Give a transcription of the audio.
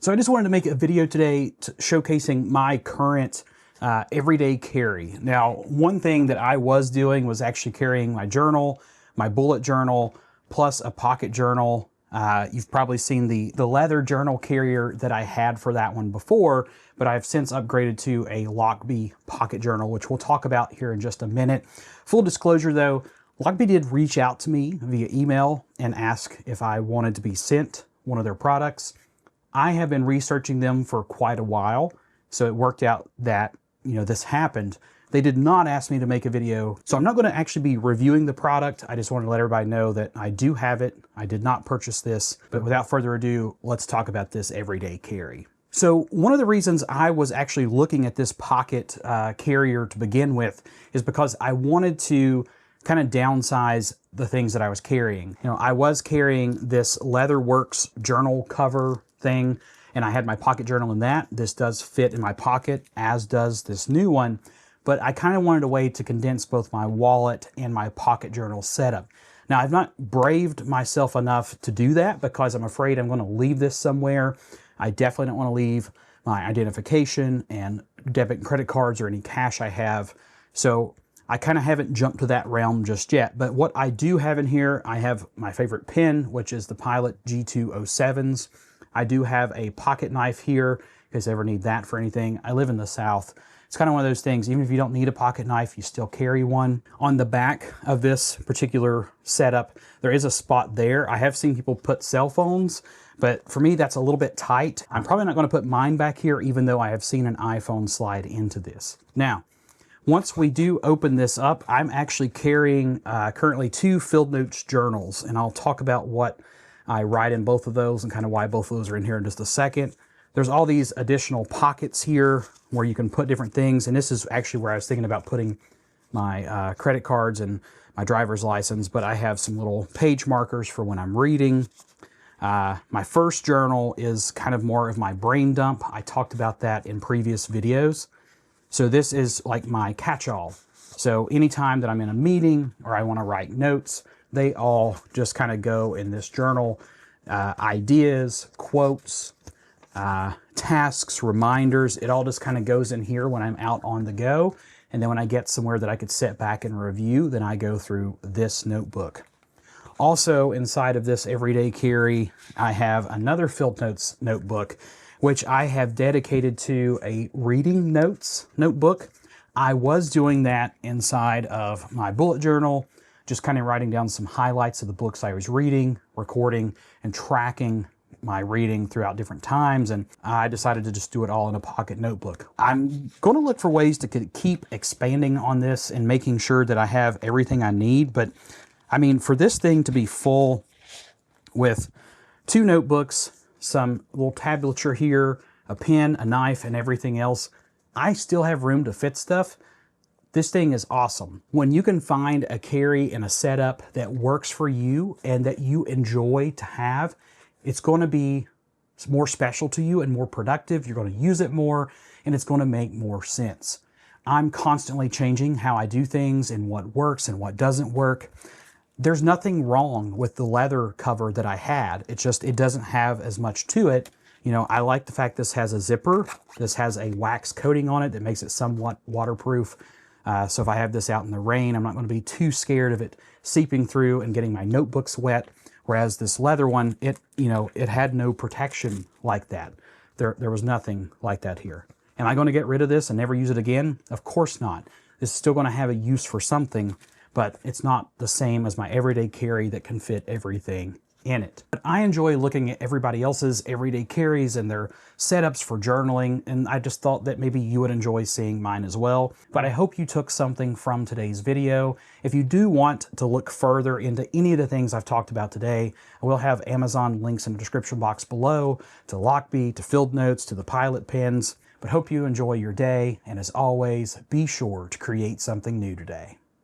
So I just wanted to make a video today showcasing my current everyday carry. Now, one thing that I was doing was actually carrying my journal, my bullet journal, plus a pocket journal. You've probably seen the leather journal carrier that I had for that one before, but I've since upgraded to a Lockbee pocket journal, which we'll talk about here in just a minute. Full disclosure though, Lockbee did reach out to me via email and ask if I wanted to be sent one of their products. I have been researching them for quite a while, so it worked out that, this happened. They did not ask me to make a video, so I'm not going to actually be reviewing the product. I just wanted to let everybody know that I do have it. I did not purchase this, but without further ado, let's talk about this everyday carry. So one of the reasons I was actually looking at this pocket carrier to begin with is because I wanted to kind of downsize the things that I was carrying. I was carrying this Leatherworks journal cover thing, and I had my pocket journal in that. This does fit in my pocket, as does this new one, but I kind of wanted a way to condense both my wallet and my pocket journal setup. Now, I've not braved myself enough to do that because I'm afraid I'm going to leave this somewhere. I definitely don't want to leave my identification and debit and credit cards or any cash I have. So I kind of haven't jumped to that realm just yet. But what I do have in here, I have my favorite pen, which is the Pilot G207s. I do have a pocket knife here in case I ever need that for anything. I live in the South. It's kind of one of those things, even if you don't need a pocket knife, you still carry one. On the back of this particular setup, there is a spot there. I have seen people put cell phones, but for me, that's a little bit tight. I'm probably not going to put mine back here, even though I have seen an iPhone slide into this. Now, once we do open this up, I'm actually carrying currently 2 Field Notes journals, and I'll talk about what I write in both of those and kind of why both of those are in here in just a second. There's all these additional pockets here where you can put different things, and this is actually where I was thinking about putting my credit cards and my driver's license, but I have some little page markers for when I'm reading. My first journal is kind of more of my brain dump. I talked about that in previous videos. So this is like my catch-all. So anytime that I'm in a meeting or I want to write notes, they all just kind of go in this journal. Ideas, quotes, tasks, reminders, it all just kind of goes in here when I'm out on the go. And then when I get somewhere that I could sit back and review, then I go through this notebook. Also inside of this everyday carry, I have another Field Notes notebook, which I have dedicated to a reading notes notebook. I was doing that inside of my bullet journal, just kind of writing down some highlights of the books I was reading, recording, and tracking my reading throughout different times, and I decided to just do it all in a pocket notebook. I'm going to look for ways to keep expanding on this and making sure that I have everything I need, but I mean, for this thing to be full with 2 notebooks, some little tablature here, a pen, a knife, and everything else, I still have room to fit stuff. This thing is awesome. When you can find a carry and a setup that works for you and that you enjoy to have, it's going to be more special to you and more productive. You're going to use it more, and it's going to make more sense. I'm constantly changing how I do things and what works and what doesn't work. There's nothing wrong with the leather cover that I had. It's just, it doesn't have as much to it. I like the fact this has a zipper. This has a wax coating on it that makes it somewhat waterproof. So if I have this out in the rain, I'm not going to be too scared of it seeping through and getting my notebooks wet. Whereas this leather one, it had no protection like that. There was nothing like that here. Am I going to get rid of this and never use it again? Of course not. This is still going to have a use for something, but it's not the same as my everyday carry that can fit everything in it. But I enjoy looking at everybody else's everyday carries and their setups for journaling, and I just thought that maybe you would enjoy seeing mine as well. But I hope you took something from today's video. If you do want to look further into any of the things I've talked about today, I will have Amazon links in the description box below to Lockbee, to Field Notes, to the Pilot pens. But hope you enjoy your day, and as always, be sure to create something new today.